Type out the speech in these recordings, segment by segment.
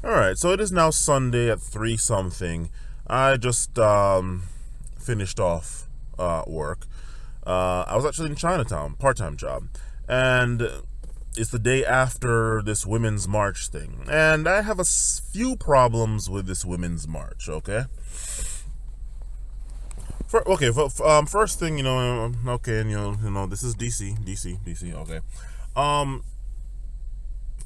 Alright, so it is now Sunday at 3 something. I just finished off work. I was actually in Chinatown, part-time job. And it's the day after this Women's March thing. And I have a few problems with this Women's March, okay? First thing, okay, and this is DC, okay.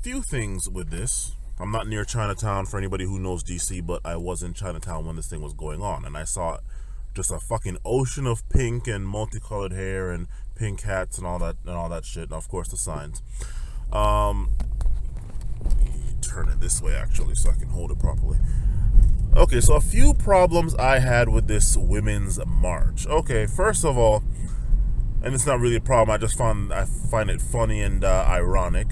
Few things with this. I'm not near Chinatown for anybody who knows DC, but I was in Chinatown when this thing was going on, and I saw just a fucking ocean of pink and multicolored hair and pink hats and all that shit, and of course the signs. Turn it this way actually so I can hold it properly. Okay, so a few problems I had with this Women's March. Okay, first of all, and it's not really a problem, I find it funny and ironic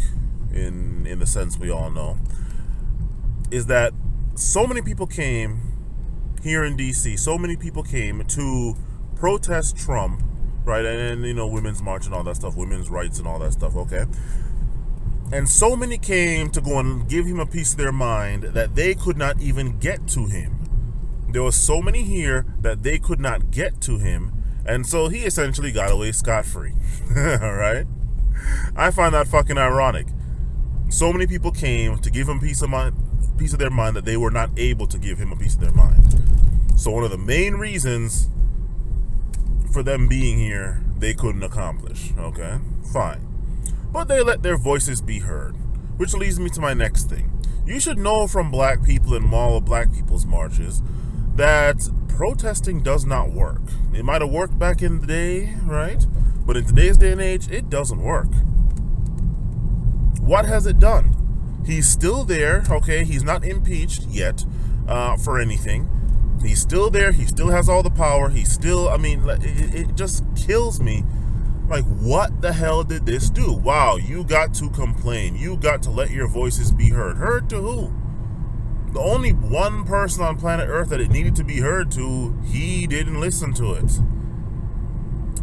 in the sense we all know, is that so many people came here in DC, so many people came to protest Trump, right? And Women's March and all that stuff, women's rights and all that stuff, okay? And so many came to go and give him a piece of their mind that they could not even get to him. There were so many here that they could not get to him, and so he essentially got away scot-free. Alright? I find that fucking ironic. So many people came to give him a piece of their mind that they were not able to give him a piece of their mind. So one of the main reasons for them being here, they couldn't accomplish. Okay? Fine. But they let their voices be heard. Which leads me to my next thing. You should know from black people and all of black people's marches that protesting does not work. It might have worked back in the day, right? But in today's day and age, it doesn't work. What has it done? He's still there, okay? He's not impeached yet for anything. He's still there. He still has all the power. It just kills me. Like, what the hell did this do? Wow, you got to complain. You got to let your voices be heard. Heard to who? The only one person on planet Earth that it needed to be heard to, he didn't listen to it.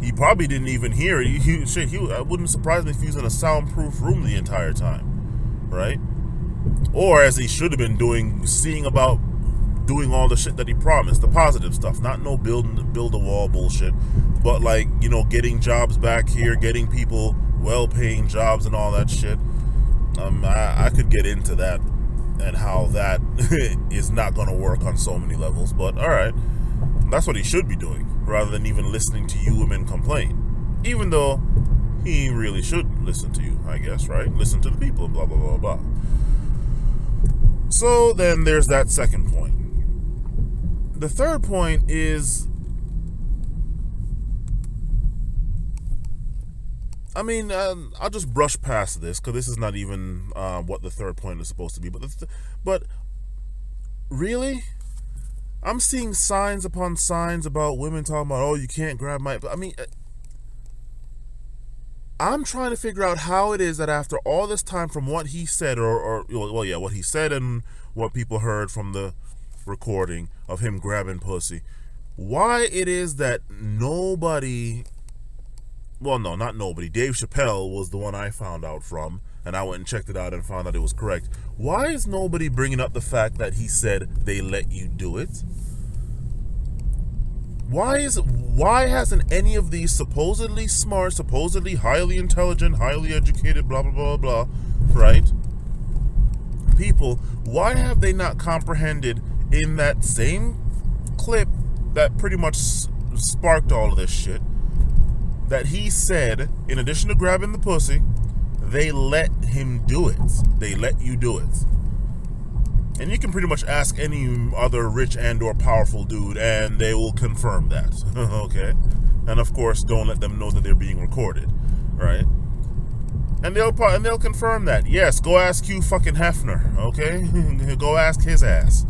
He probably didn't even hear it. I wouldn't surprise me if he was in a soundproof room the entire time, right? Or as he should have been doing, seeing about doing all the shit that he promised, the positive stuff, not no build a wall bullshit, but getting jobs back here, getting people well-paying jobs and all that shit. I could get into that and how that is not going to work on so many levels, but all right, that's what he should be doing, rather than even listening to you women complain. Even though he really should listen to you, I guess, right? Listen to the people, blah, blah, blah, blah. So then there's that second point. The third point is, I'll just brush past this because this is not even what the third point is supposed to be. But really, I'm seeing signs upon signs about women talking about, oh, you can't grab my... I'm trying to figure out how it is that after all this time from what he said, what he said and what people heard from the recording of him grabbing pussy, why it is that nobody... Well, no, not nobody. Dave Chappelle was the one I found out from, and I went and checked it out and found out it was correct. Why is nobody bringing up the fact that he said they let you do it? Why hasn't any of these supposedly smart, supposedly highly intelligent, highly educated, blah, blah, blah, blah, right? People, why have they not comprehended in that same clip that pretty much sparked all of this shit, that he said, in addition to grabbing the pussy, they let him do it. They let you do it. And you can pretty much ask any other rich and or powerful dude, and they will confirm that. Okay? And of course, don't let them know that they're being recorded, right? And they'll confirm that. Yes, go ask Hugh fucking Hefner, okay? Go ask his ass.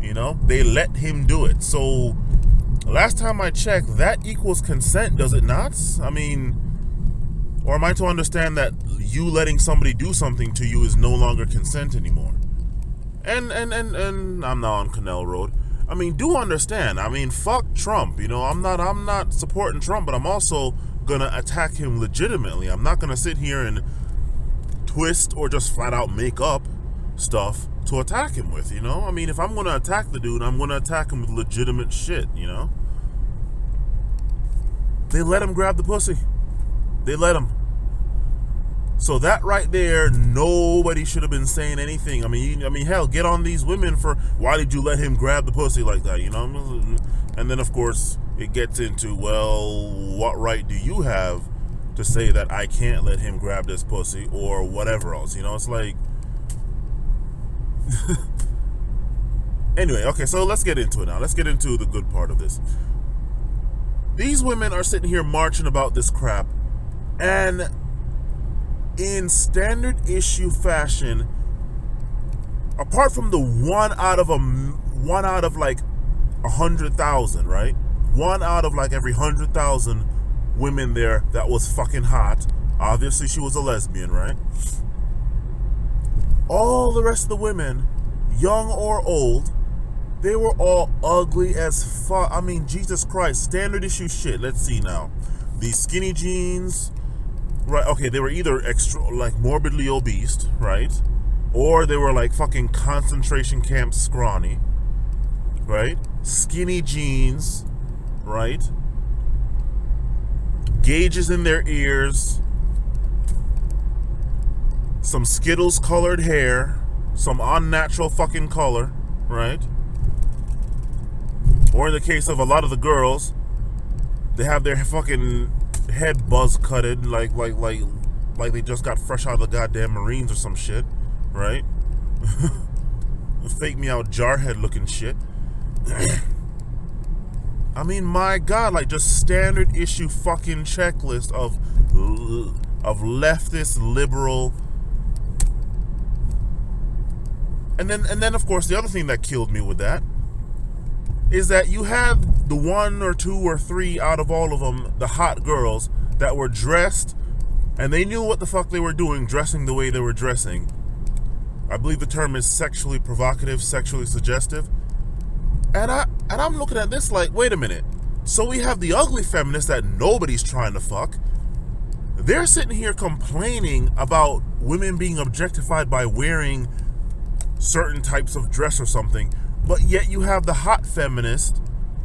They let him do it. So last time I checked, that equals consent, does it not? Or am I to understand that you letting somebody do something to you is no longer consent anymore? And I'm now on Canal Road. Do understand. Fuck Trump. I'm not supporting Trump, but I'm also gonna attack him legitimately. I'm not gonna sit here and twist or just flat out make up stuff to attack him with, you know? I mean, if I'm going to attack the dude, I'm going to attack him with legitimate shit, you know? They let him grab the pussy. They let him. So that right there, nobody should have been saying anything. I mean, hell, get on these women for, why did you let him grab the pussy like that, you know? And then, of course, it gets into, well, what right do you have to say that I can't let him grab this pussy or whatever else, you know? It's like... Anyway, okay, so let's get into it now. Let's get into the good part of this. These women are sitting here marching about this crap, and in standard issue fashion, apart from the one out of like 100,000, right? One out of like every 100,000 women there that was fucking hot. Obviously, she was a lesbian, right? All the rest of the women, young or old, they were all ugly as fuck. I mean, Jesus Christ, standard issue shit. Let's see now. These skinny jeans, right? Okay, they were either extra, like morbidly obese, right? Or they were like fucking concentration camp scrawny, right? Skinny jeans, right? Gauges in their ears, some Skittles colored hair, some unnatural fucking color, right? Or in the case of a lot of the girls, they have their fucking head buzz cutted like they just got fresh out of the goddamn Marines or some shit, right? Fake me out jarhead looking shit. I mean, my God, like just standard issue fucking checklist of leftist liberal. And then of course the other thing that killed me with that is that you had the 1 or 2 or 3 out of all of them, the hot girls that were dressed, and they knew what the fuck they were doing, dressing the way they were dressing. I believe the term is sexually provocative, sexually suggestive. And I'm looking at this like, wait a minute. So we have the ugly feminists that nobody's trying to fuck. They're sitting here complaining about women being objectified by wearing certain types of dress or something. But yet you have the hot feminist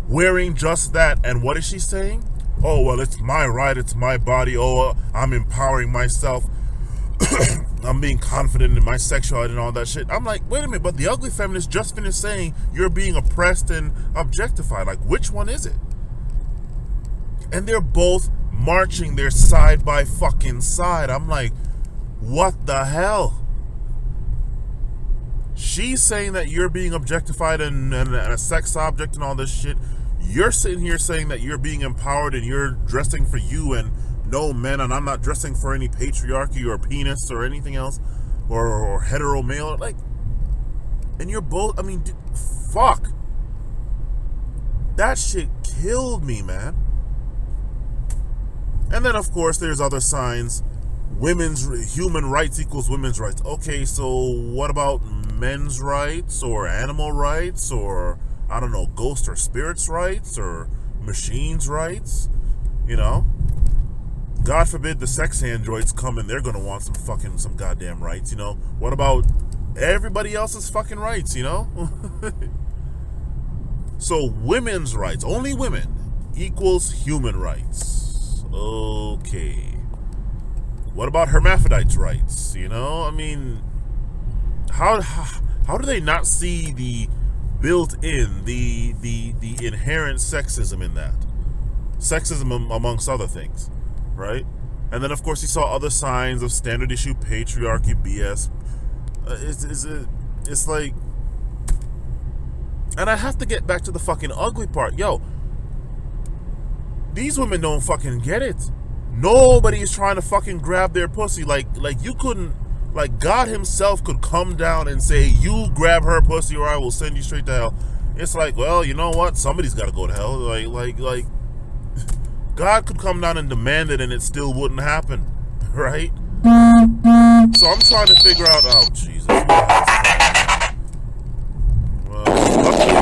wearing just that. And what is she saying? Oh, well, it's my right. It's my body. Oh, I'm empowering myself. I'm being confident in my sexuality and all that shit. I'm like, wait a minute. But the ugly feminist just finished saying you're being oppressed and objectified. Like, which one is it? And they're both marching their side by fucking side. I'm like, what the hell? She's saying that you're being objectified and a sex object and all this shit. You're sitting here saying that you're being empowered and you're dressing for you and no men, and I'm not dressing for any patriarchy or penis or anything else or hetero male. Like, and you're both, I mean, dude, fuck. That shit killed me, man. And then, of course, there's other signs. Human rights equals women's rights. Okay, so what about men's rights or animal rights or, I don't know, ghost or spirits rights or machines rights? You know? God forbid the sex androids come and they're going to want some goddamn rights, you know? What about everybody else's fucking rights, you know? So women's rights, only women, equals human rights. Okay. What about hermaphrodites' rights? You know, I mean, how do they not see the built-in, the inherent sexism in that? Sexism amongst other things, right? And then, of course, he saw other signs of standard issue patriarchy BS. It's like, and I have to get back to the fucking ugly part. Yo, these women don't fucking get it. Nobody is trying to fucking grab their pussy. Like you couldn't, like God himself could come down and say, you grab her pussy or I will send you straight to hell. It's like, well, you know what? Somebody's got to go to hell. Like God could come down and demand it and it still wouldn't happen. Right? So I'm trying to figure out, oh, Jesus. Well, luckily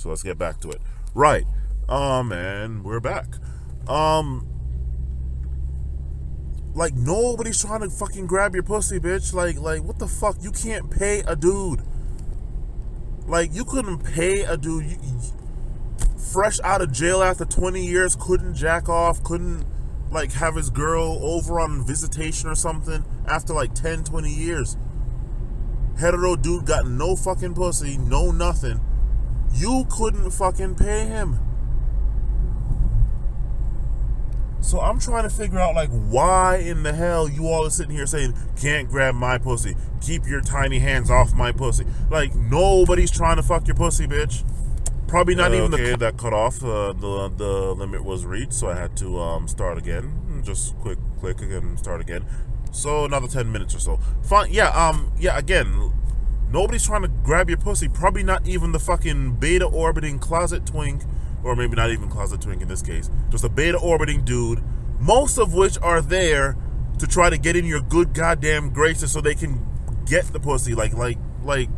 So let's get back to it. Right. And we're back. Like, nobody's trying to fucking grab your pussy, bitch. Like, what the fuck? You can't pay a dude. Like, you couldn't pay a dude. Fresh out of jail after 20 years, couldn't jack off, couldn't, like, have his girl over on visitation or something after, like, 10, 20 years. Hetero dude got no fucking pussy, no nothing. You couldn't fucking pay him. So I'm trying to figure out, like, why in the hell you all are sitting here saying, can't grab my pussy, keep your tiny hands off my pussy. Like, nobody's trying to fuck your pussy, bitch. Probably not even that cut off. The limit was reached, so I had to start again. Just click again, start again. So another 10 minutes or so. Fine, yeah, again, nobody's trying to grab your pussy. Probably not even the fucking beta orbiting closet twink, or maybe not even closet twink in this case. Just a beta orbiting dude, most of which are there to try to get in your good goddamn graces so they can get the pussy. Like, right?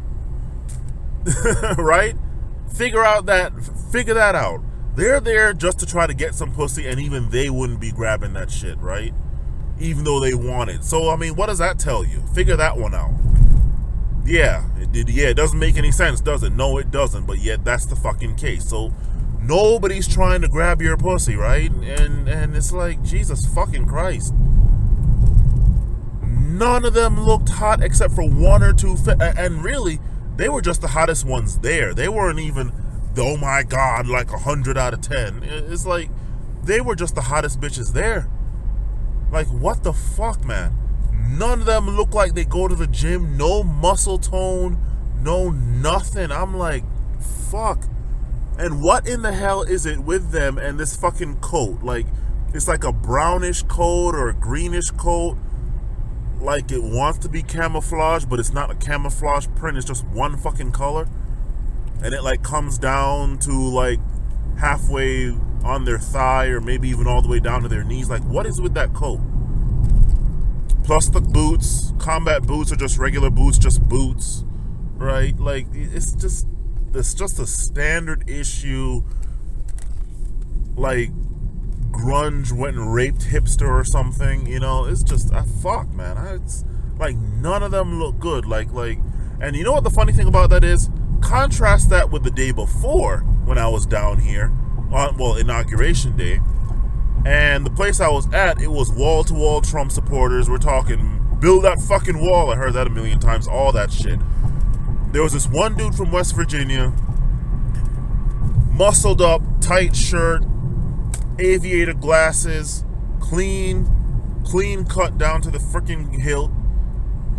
Figure that out. They're there just to try to get some pussy, and even they wouldn't be grabbing that shit, right? Even though they want it. So, I mean, what does that tell you? Figure that one out. Yeah, it doesn't make any sense, does it? No, it doesn't, but yet that's the fucking case. So, nobody's trying to grab your pussy, right? And it's like, Jesus fucking Christ. None of them looked hot except for one or two, and really, they were just the hottest ones there. They weren't even, oh my God, like 100 out of 10. It's like, they were just the hottest bitches there. Like, what the fuck, man? None of them look like they go to the gym. No muscle tone. No nothing. I'm like, fuck. And what in the hell is it with them and this fucking coat? Like, it's like a brownish coat or a greenish coat. Like, it wants to be camouflage, but it's not a camouflage print. It's just one fucking color. And it, like, comes down to, like, halfway on their thigh or maybe even all the way down to their knees. Like, what is with that coat? Plus the boots. Combat boots are just regular boots, just boots, right? Like, it's just a standard issue, like, grunge went and raped hipster or something, you know. It's just, fuck, man. It's like, none of them look good. Like, and you know what the funny thing about that is? Contrast that with the day before when I was down here on, well, inauguration day, and the place I was at, it was wall-to-wall Trump supporters. We're talking, build that fucking wall. I heard that a million times, all that shit. There was this one dude from West Virginia, muscled up, tight shirt, aviator glasses, clean cut down to the freaking hilt.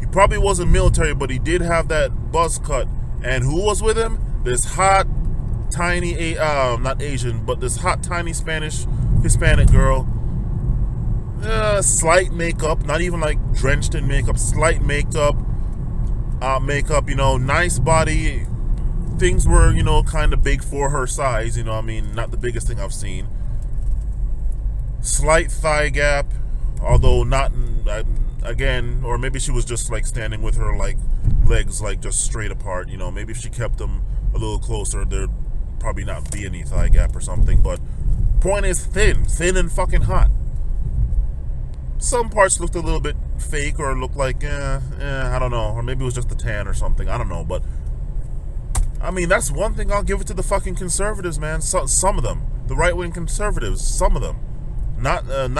He probably wasn't military, but he did have that buzz cut. And who was with him? This hot, tiny, not Asian, but this hot, tiny Hispanic girl. Slight makeup, not even like drenched in makeup, slight makeup, you know, nice body. Things were, you know, kind of big for her size, you know, I mean, not the biggest thing I've seen. Slight thigh gap, although not, again, or maybe she was just like standing with her like legs like just straight apart, you know. Maybe if she kept them a little closer, there'd probably not be any thigh gap or something. But point is, thin and fucking hot. Some parts looked a little bit fake or looked like, I don't know, or maybe it was just the tan or something, I don't know. But I mean, that's one thing I'll give it to the fucking conservatives, man. Some of them, the right-wing conservatives, some of them. Not the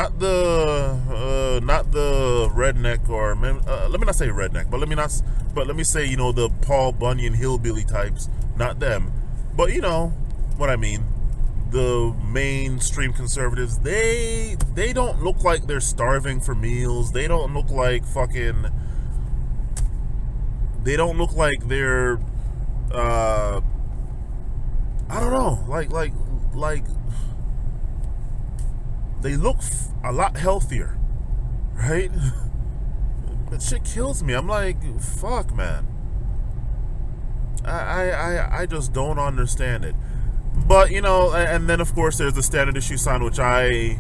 redneck, or let me not say redneck, but let me say, you know, the Paul Bunyan hillbilly types. Not them, but you know what I mean. The mainstream conservatives, they don't look like they're starving for meals. They don't look like fucking. They don't look like they're. I don't know, like. They look a lot healthier, right? That shit kills me. I'm like, fuck, man. I just don't understand it. But, you know, and then of course there's the standard issue sign, which I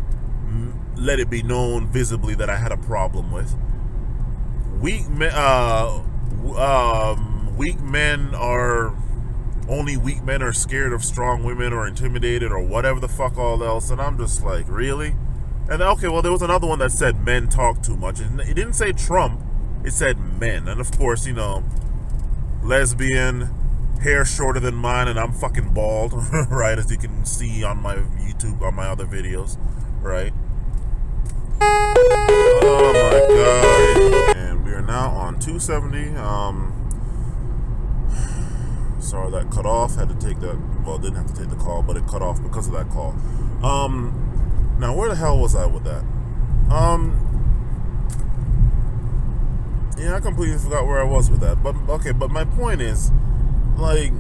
let it be known visibly that I had a problem with. Weak men are only weak men are scared of strong women or intimidated or whatever the fuck all else. And I'm just like, really? And okay, well, there was another one that said men talk too much. And it didn't say Trump, it said men. And of course, lesbian, hair shorter than mine, and I'm fucking bald, right? As you can see on my YouTube, on my other videos, right? Oh my god. And we are now on 270. Sorry that cut off. Had to take that. Well, didn't have to take the call, but it cut off because of that call. Now where the hell was I with that? Yeah, I completely forgot where I was with that. But okay, but my point is, like,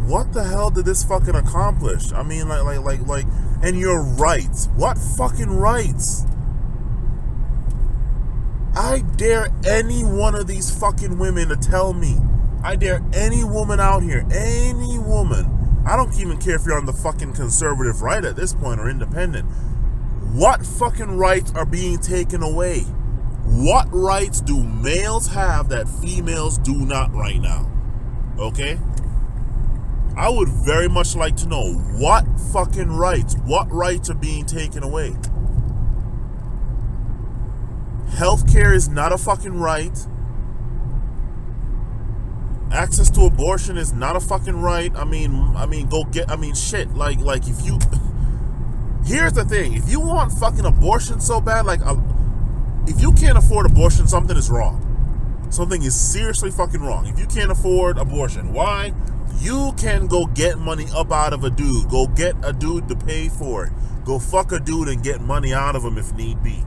what the hell did this fucking accomplish? I mean, like, and your rights. What fucking rights? I dare any one of these fucking women to tell me. I dare any woman out here, any woman. I don't even care if you're on the fucking conservative right at this point or independent. What fucking rights are being taken away? What rights do males have that females do not right now? Okay? I would very much like to know what fucking rights, what rights are being taken away. Healthcare is not a fucking right. Access to abortion is not a fucking right. Shit. Like if you, here's the thing. If you want fucking abortion so bad, if you can't afford abortion, something is wrong. Something is seriously fucking wrong. If you can't afford abortion, why? You can go get money up out of a dude. Go get a dude to pay for it. Go fuck a dude and get money out of him if need be.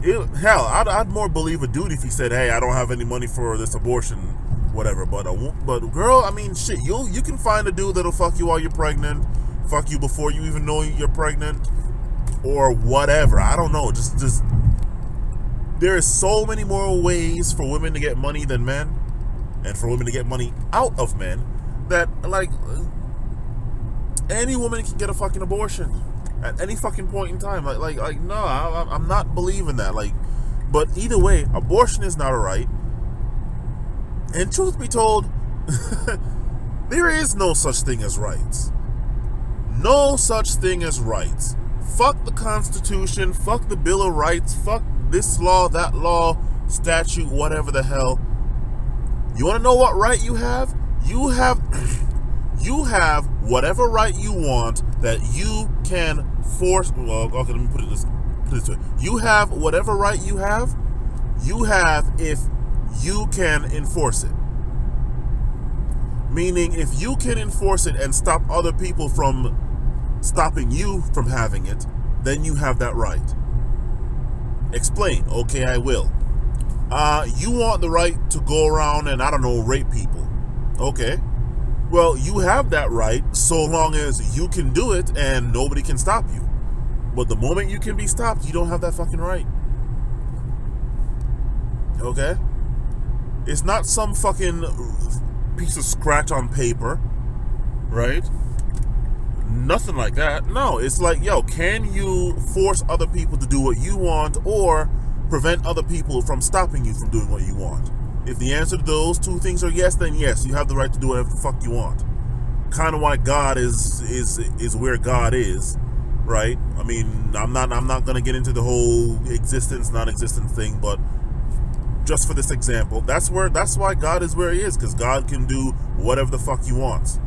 Hell, I'd more believe a dude if he said, "Hey, I don't have any money for this abortion, whatever." But girl, I mean, shit, you can find a dude that'll fuck you while you're pregnant, fuck you before you even know you're pregnant, or whatever. I don't know. Just there is so many more ways for women to get money than men, and for women to get money out of men, that like any woman can get a fucking abortion at any fucking point in time. No, I'm not believing that. But either way, abortion is not a right. And truth be told, there is no such thing as rights. No such thing as rights. Fuck the Constitution, fuck the Bill of Rights, fuck this law, that law, statute, whatever the hell. You want to know what right you have? You have whatever right you want that you can force. Well, okay, let me put it this way. You have whatever right you have if you can enforce it. Meaning, if you can enforce it and stop other people from stopping you from having it, then you have that right. Explain. Okay, I will. You want the right to go around and, I don't know, rape people. Okay. Well, you have that right so long as you can do it and nobody can stop you. But the moment you can be stopped, you don't have that fucking right. Okay? It's not some fucking piece of scratch on paper, right? Nothing like that. No, it's like, yo, can you force other people to do what you want or prevent other people from stopping you from doing what you want? If the answer to those two things are yes, then yes, you have the right to do whatever the fuck you want. Kind of why God is where God is, right? I mean, I'm not gonna get into the whole existence, non-existence thing, but just for this example, that's why God is where He is, because God can do whatever the fuck He wants,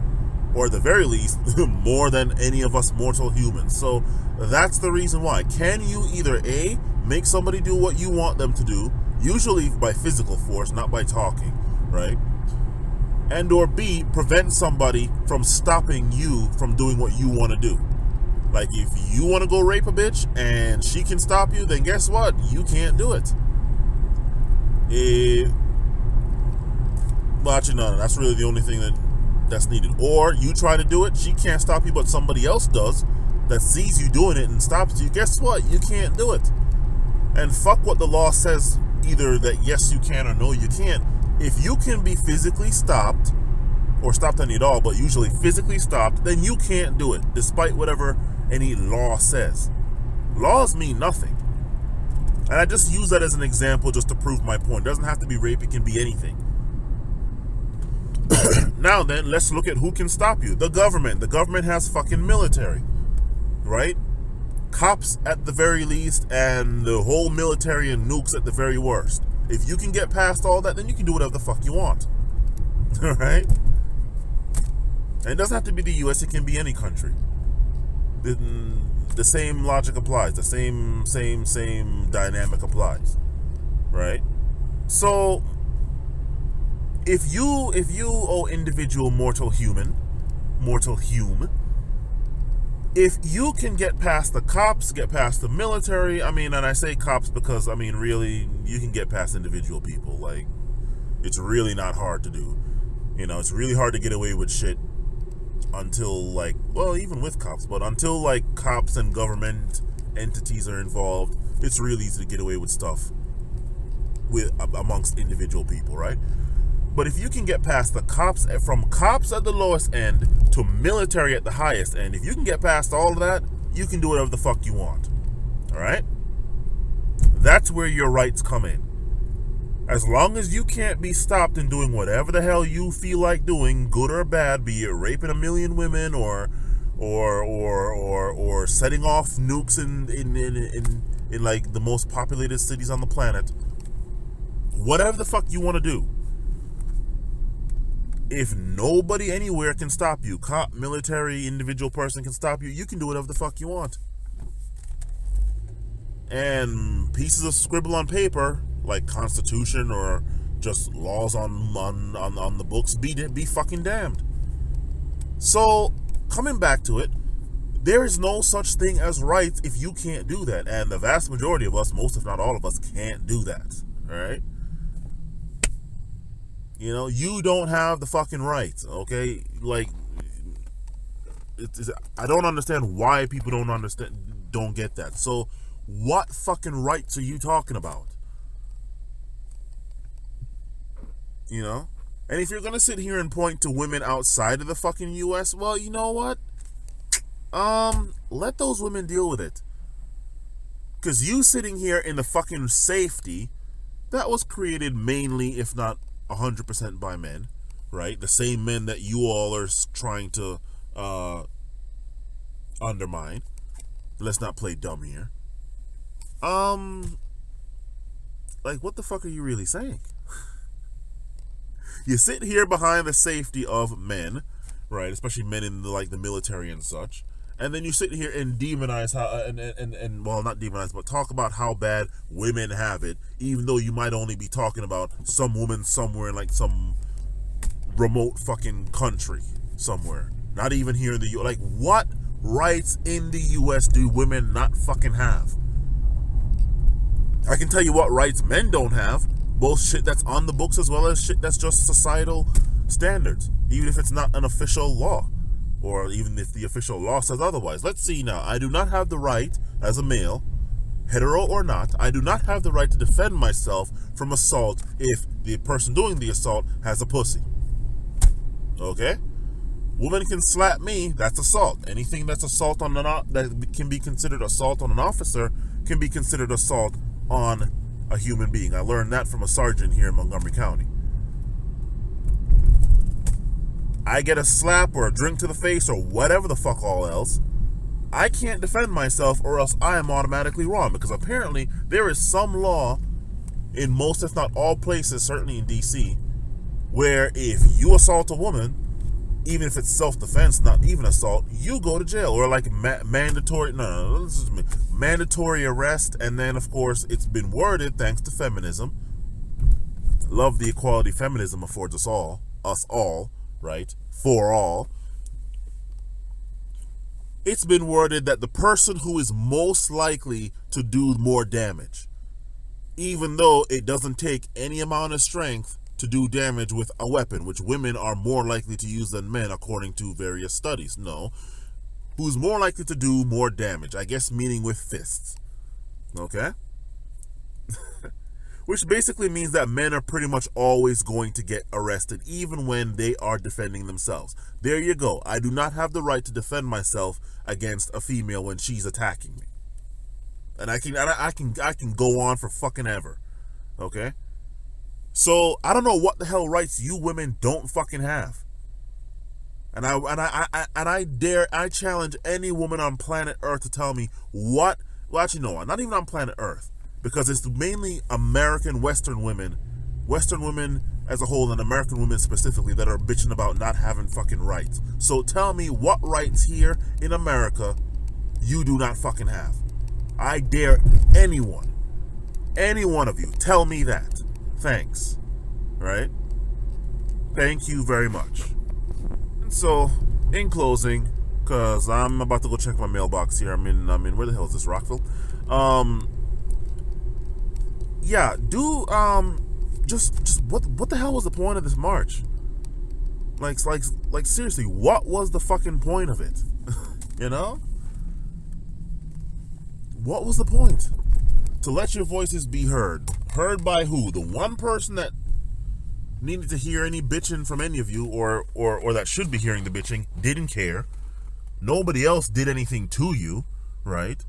or at the very least, more than any of us mortal humans. So that's the reason why. Can you either A, make somebody do what you want them to do, usually by physical force, not by talking, right? And or B, prevent somebody from stopping you from doing what you want to do. Like, if you want to go rape a bitch and she can stop you, then guess what? You can't do it. Well, actually, no, that's really the only thing that's needed. Or you try to do it, she can't stop you, but somebody else does that sees you doing it and stops you. Guess what? You can't do it. And fuck what the law says, either that yes you can or no you can't. If you can be physically stopped, or stopped any at all, but usually physically stopped, then you can't do it, despite whatever any law says. Laws mean nothing. And I just use that as an example just to prove my point. It doesn't have to be rape, it can be anything. Now then, let's look at who can stop you. The government. The government has fucking military, right? Cops at the very least, and the whole military and nukes at the very worst. If you can get past all that, then you can do whatever the fuck you want. All right? And it doesn't have to be the US, it can be any country. The same logic applies. The same dynamic applies. Right? So if you oh individual mortal hume, if you can get past the cops, get past the military, I mean, and I say cops because, I mean, really, you can get past individual people. Like, it's really not hard to do. You know, it's really hard to get away with shit until, like, well, even with cops, but until, like, cops and government entities are involved, it's really easy to get away with stuff amongst individual people, right? But if you can get past the cops, from cops at the lowest end to military at the highest end, if you can get past all of that, you can do whatever the fuck you want. All right? That's where your rights come in. As long as you can't be stopped in doing whatever the hell you feel like doing, good or bad, be it raping a million women or setting off nukes in like the most populated cities on the planet, whatever the fuck you want to do, if nobody anywhere can stop you, cop, military, individual person can stop you, you can do whatever the fuck you want. And pieces of scribble on paper, like Constitution or just laws on the books, be fucking damned. So, coming back to it, there is no such thing as rights if you can't do that. And the vast majority of us, most if not all of us, can't do that. Alright? You know, you don't have the fucking rights, okay? Like, I don't understand why people don't get that. So, what fucking rights are you talking about? You know? And if you're gonna sit here and point to women outside of the fucking US, well, you know what? Let those women deal with it. Because you sitting here in the fucking safety that was created mainly, if not 100% by men, right? The same men that you all are trying to undermine. Let's not play dumb here. Like, what the fuck are you really saying? You sit here behind the safety of men, right? Especially men in the military and such, and then you sit here and demonize how and well, not demonize, but talk about how bad women have it, even though you might only be talking about some woman somewhere in like some remote fucking country somewhere, not even here in the U.S. Like, what rights in the U.S. do women not fucking have? I can tell you what rights men don't have, both shit that's on the books as well as shit that's just societal standards, even if it's not an official law, or even if the official law says otherwise. Let's see now. I do not have the right, as a male, hetero or not, I do not have the right to defend myself from assault if the person doing the assault has a pussy. Okay? Woman can slap me, that's assault. Anything that's assault on that can be considered assault on an officer can be considered assault on a human being. I learned that from a sergeant here in Montgomery County. I get a slap or a drink to the face or whatever the fuck all else, I can't defend myself, or else I am automatically wrong, because apparently there is some law in most if not all places, certainly in DC, where if you assault a woman, even if it's self-defense, not even assault, you go to jail, or like mandatory arrest. And then of course it's been worded, thanks to feminism, love the equality feminism affords us all, right, for all. It's been worded that the person who is most likely to do more damage, even though it doesn't take any amount of strength to do damage with a weapon, which women are more likely to use than men according to various studies. No, who's more likely to do more damage, I guess meaning with fists. Okay? Which basically means that men are pretty much always going to get arrested, even when they are defending themselves. There you go. I do not have the right to defend myself against a female when she's attacking me. And I can go on for fucking ever. Okay? So I don't know what the hell rights you women don't fucking have. And I challenge any woman on planet Earth to tell me what. Well, actually, no, not even on planet Earth, because it's mainly American Western women as a whole, and American women specifically, that are bitching about not having fucking rights. So tell me what rights here in America you do not fucking have. I dare any one of you, tell me that. Thanks. Right? Thank you very much. So, in closing, because I'm about to go check my mailbox here. I'm in where the hell is this, Rockville? Yeah, just what the hell was the point of this march? Like seriously, what was the fucking point of it? You know? What was the point? To let your voices be heard. Heard by who? The one person that needed to hear any bitching from any of you, or that should be hearing the bitching, didn't care. Nobody else did anything to you, right?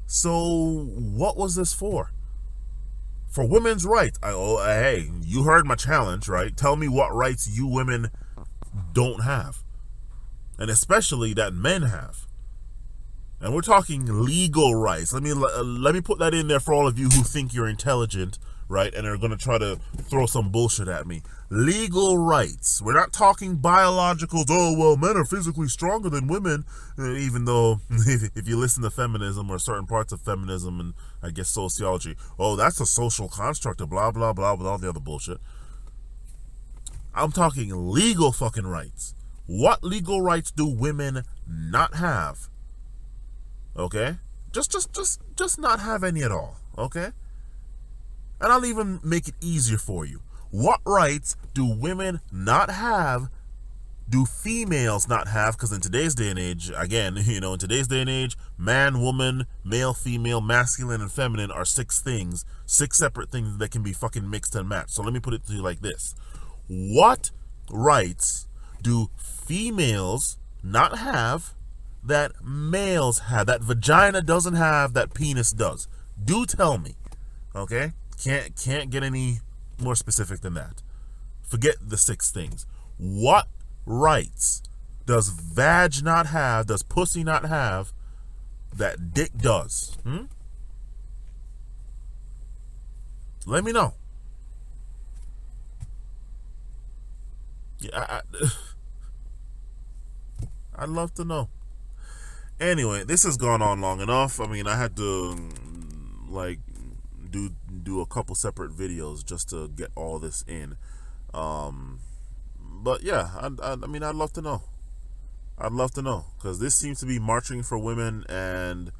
So what was this for? For women's rights. Hey, you heard my challenge, right? Tell me what rights you women don't have, and especially that men have. And we're talking legal rights. Let me put that in there for all of you who think you're intelligent, right, and are going to try to throw some bullshit at me. Legal rights. We're not talking biological. Oh, well, men are physically stronger than women, even though if you listen to feminism or certain parts of feminism and I guess sociology, oh, that's a social construct of blah blah blah with all the other bullshit. I'm talking legal fucking rights. What legal rights do women not have? Okay? Just not have any at all. Okay? And I'll even make it easier for you. What rights do women not have? Do females not have? Because in today's day and age, again, in today's day and age, man, woman, male, female, masculine, and feminine are 6 things, 6 separate things that can be fucking mixed and matched. So let me put it to you like this. What rights do females not have that males have, that vagina doesn't have, that penis does? Do tell me. Okay? Can't get any more specific than that. Forget the 6 things. What rights does vag not have, does pussy not have, that dick does? Let me know. Yeah, I'd love to know. Anyway, this has gone on long enough. I mean, I had to do a couple separate videos just to get all this in. But yeah, I mean, I'd love to know. I'd love to know, because this seems to be marching for women, and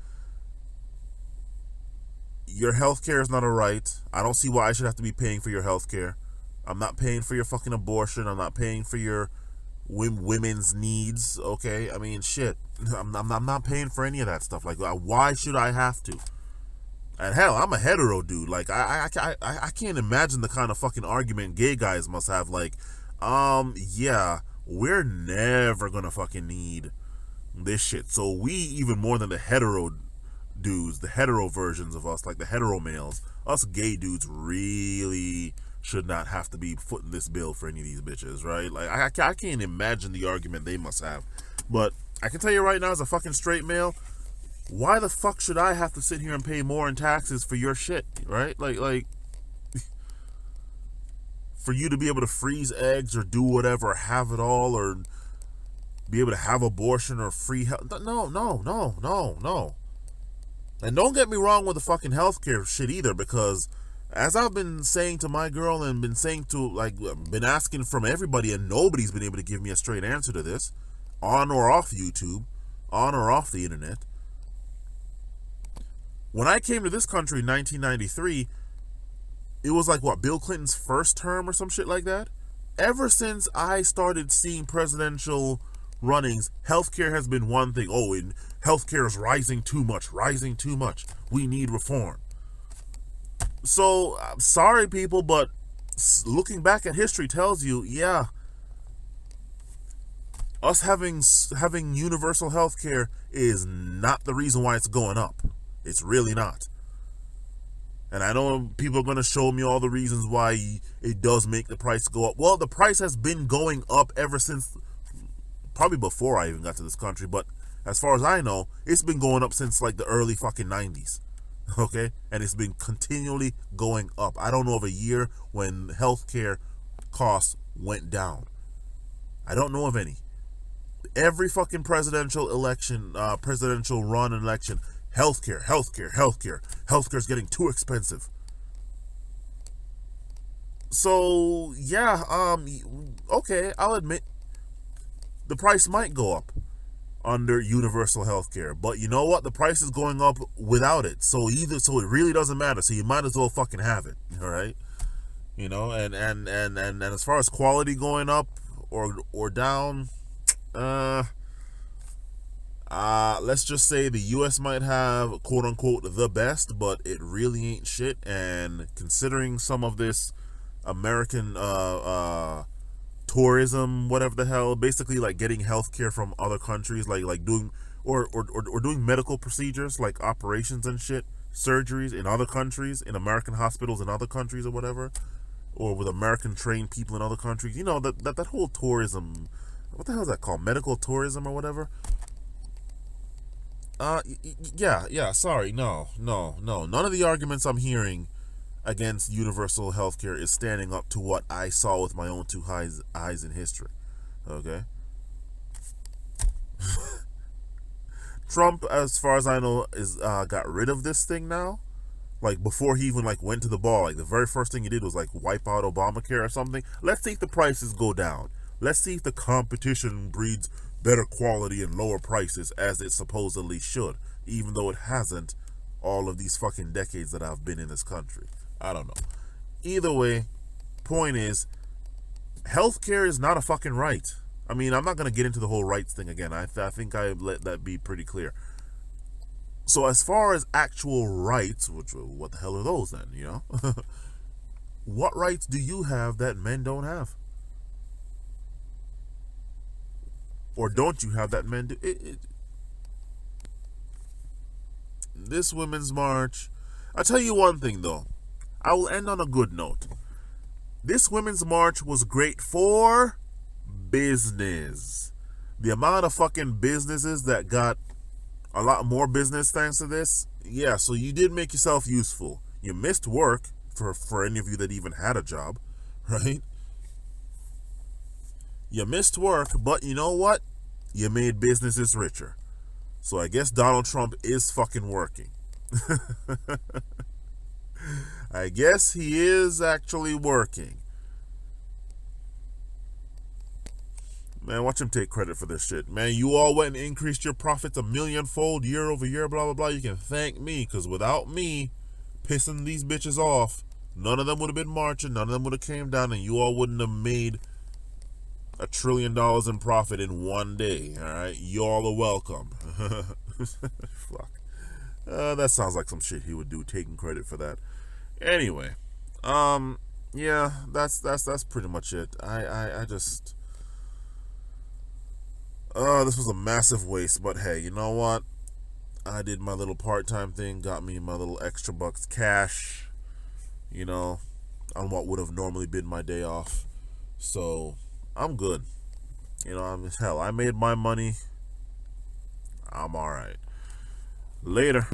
your health care is not a right. I don't see why I should have to be paying for your health care. I'm not paying for your fucking abortion. I'm not paying for your women's needs. Okay, I mean, shit. I'm not paying for any of that stuff. Like, why should I have to? And hell, I'm a hetero dude. Like, I can't imagine the kind of fucking argument gay guys must have. Like, yeah, we're never gonna fucking need this shit. So we, even more than the hetero dudes, the hetero versions of us, like the hetero males, us gay dudes really should not have to be footing this bill for any of these bitches, right? Like, I can't imagine the argument they must have. But I can tell you right now, as a fucking straight male, why the fuck should I have to sit here and pay more in taxes for your shit, right? Like for you to be able to freeze eggs or do whatever, or have it all, or be able to have abortion or free health. No. And don't get me wrong with the fucking healthcare shit either, because as I've been saying to my girl and been saying to, been asking from everybody, and nobody's been able to give me a straight answer to this, on or off YouTube, on or off the internet. When I came to this country in 1993, it was like, what, Bill Clinton's first term or some shit like that? Ever since I started seeing presidential runnings, healthcare has been one thing. Oh, and healthcare is rising too much. We need reform. So, I'm sorry, people, but looking back at history tells you, yeah, us having universal health care is not the reason why it's going up. It's really not. And I know people are going to show me all the reasons why it does make the price go up. Well, the price has been going up ever since, probably before I even got to this country, but as far as I know, it's been going up since like the early fucking 90s. Okay? And it's been continually going up. I don't know of a year when healthcare costs went down. I don't know of any. Every fucking presidential election, presidential run election, healthcare. Healthcare is getting too expensive. So yeah, okay, I'll admit the price might go up under universal healthcare, but you know what? The price is going up without it. So it really doesn't matter. So you might as well fucking have it. All right, you know, and as far as quality going up or down, let's just say the U.S. might have quote unquote the best, but it really ain't shit. And considering some of this American tourism, whatever the hell, basically like getting healthcare from other countries, like doing or doing medical procedures like operations and shit, surgeries in other countries, in American hospitals in other countries or whatever, or with American trained people in other countries. You know that whole tourism. What the hell is that called? Medical tourism or whatever. Yeah. Sorry, no. None of the arguments I'm hearing against universal healthcare is standing up to what I saw with my own two eyes in history. Okay. Trump, as far as I know, is got rid of this thing now. Like before he even like went to the ball, like the very first thing he did was like wipe out Obamacare or something. Let's see if the prices go down. Let's see if the competition breeds better quality and lower prices as it supposedly should, even though it hasn't all of these fucking decades that I've been in this country. I don't know. Either way, point is, healthcare is not a fucking right. I mean, I'm not going to get into the whole rights thing again. I think I let that be pretty clear. So as far as actual rights, which what the hell are those then, you know? What rights do you have that men don't have? Or don't you have that men do? This Women's March, I'll tell you one thing though. I will end on a good note. This Women's March was great for business. The amount of fucking businesses that got a lot more business thanks to this. Yeah, so you did make yourself useful. You missed work for any of you that even had a job, right? You missed work, but you know what? You made businesses richer. So I guess Donald Trump is fucking working. I guess he is actually working. Man, watch him take credit for this shit. Man, you all went and increased your profits 1,000,000-fold year over year, blah, blah, blah. You can thank me, because without me pissing these bitches off, none of them would have been marching, none of them would have came down, and you all wouldn't have made $1 trillion in profit in one day. All right? You all are welcome. Fuck. That sounds like some shit he would do, taking credit for that. Anyway, yeah, that's pretty much it. I just... this was a massive waste, but hey, you know what? I did my little part-time thing, got me my little extra bucks cash, you know, on what would have normally been my day off. So, I'm good. You know, hell, I made my money. I'm alright. Later.